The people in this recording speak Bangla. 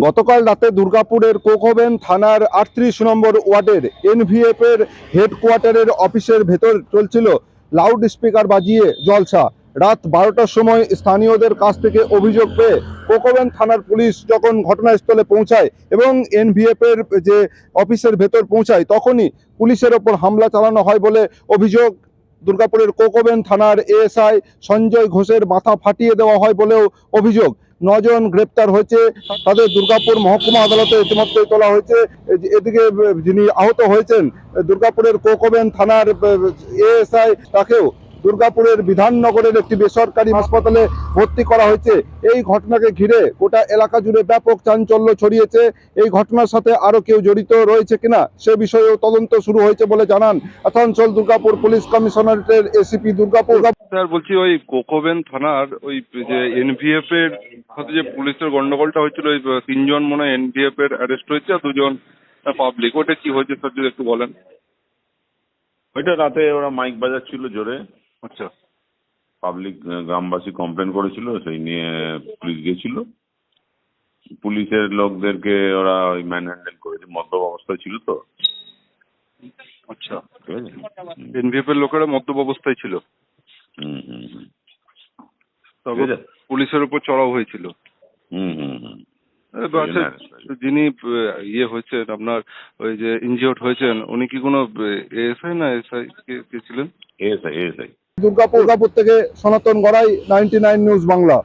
গতকাল রাতে দুর্গাপুরের কোকোভেন থানার ৩৮ নম্বর ওয়ার্ডের এনভিএফ এর হেডকোয়ার্টারের অফিসের ভেতর চলছিল লাউড স্পিকার বাজিয়ে জলসা। রাত ১২টার সময় স্থানীয়দের কাছ থেকে অভিযোগ পেয়ে কোকোভেন থানার পুলিশ যখন ঘটনাস্থলে পৌঁছায় এবং এনভিএফ এর যে অফিসের ভেতর পৌঁছায়, তখনই পুলিশের ওপর হামলা চালানো হয় বলে অভিযোগ। দুর্গাপুরের কোকোভেন থানার এএসআই সঞ্জয় ঘোষের মাথা ফাটিয়ে দেওয়া হয় বলেও অভিযোগ। ৯ জন গ্রেপ্তার হয়েছে, তাদের দুর্গাপুর মহকুমা আদালতে ইতিমধ্যে তোলা হয়েছে। এদিকে যিনি আহত হয়েছেন দুর্গাপুরের কোকোভেন থানার এএসআই, তাকেও দুর্গাপুরের বিধাননগরের একটি বেসরকারি হাসপাতালে ভর্তি করা হয়েছে। এই ঘটনাকে ঘিরে গোটা এলাকা জুড়ে ব্যাপক চাঞ্চল্য ছড়িয়েছে। এই ঘটনার সাথে আরো কেউ জড়িত রয়েছে কিনা সে বিষয়েও তদন্ত শুরু হয়েছে বলে জানান আসানসোল দুর্গাপুর পুলিশ কমিশনারেটের এসিপি দুর্গাপুর। স্যার বলছি, ওই কোকোভেন থানার ওই যে এনভিএফ এর সাথে যে পুলিশের গন্ডগোলটা হয়েছিল, ওই ৩ জন মনে হয় এনভিএফ এর অ্যারেস্ট হয়েছে আর 2 জন পাবলিক। ওটা কি হয়েছে স্যার, যদি একটু বলেন। ওইটা রাতে ওরা মাইক বাজাচ্ছিল জোরে। আচ্ছা পাবলিক গ্রামবাসী কমপ্লেন করেছিল, সেই নিয়ে পুলিশ গিয়েছিল। পুলিশের লোকদেরকে ওরা ওই ম্যান হ্যান্ডেল করেছে, মদ্যপ অবস্থায় ছিল তো। আচ্ছা, ঠিক আছে। এনভিএফ এর লোকেরা মদ্যপ অবস্থায় ছিল, হুম হুম হুম তারপর পুলিশের উপর চড়াও হয়েছিল। হুম হুম হুম আচ্ছা, যিনি ইয়ে হয়েছেন আপনার, ওই যে ইনজিওর্ড হয়েছেন, উনি কি কোনো এএসআই না এসআই কে ছিলেন? এএসআই। দুর্গাপুর থেকে সনাতন গড়াই, 99 নিউজ বাংলা।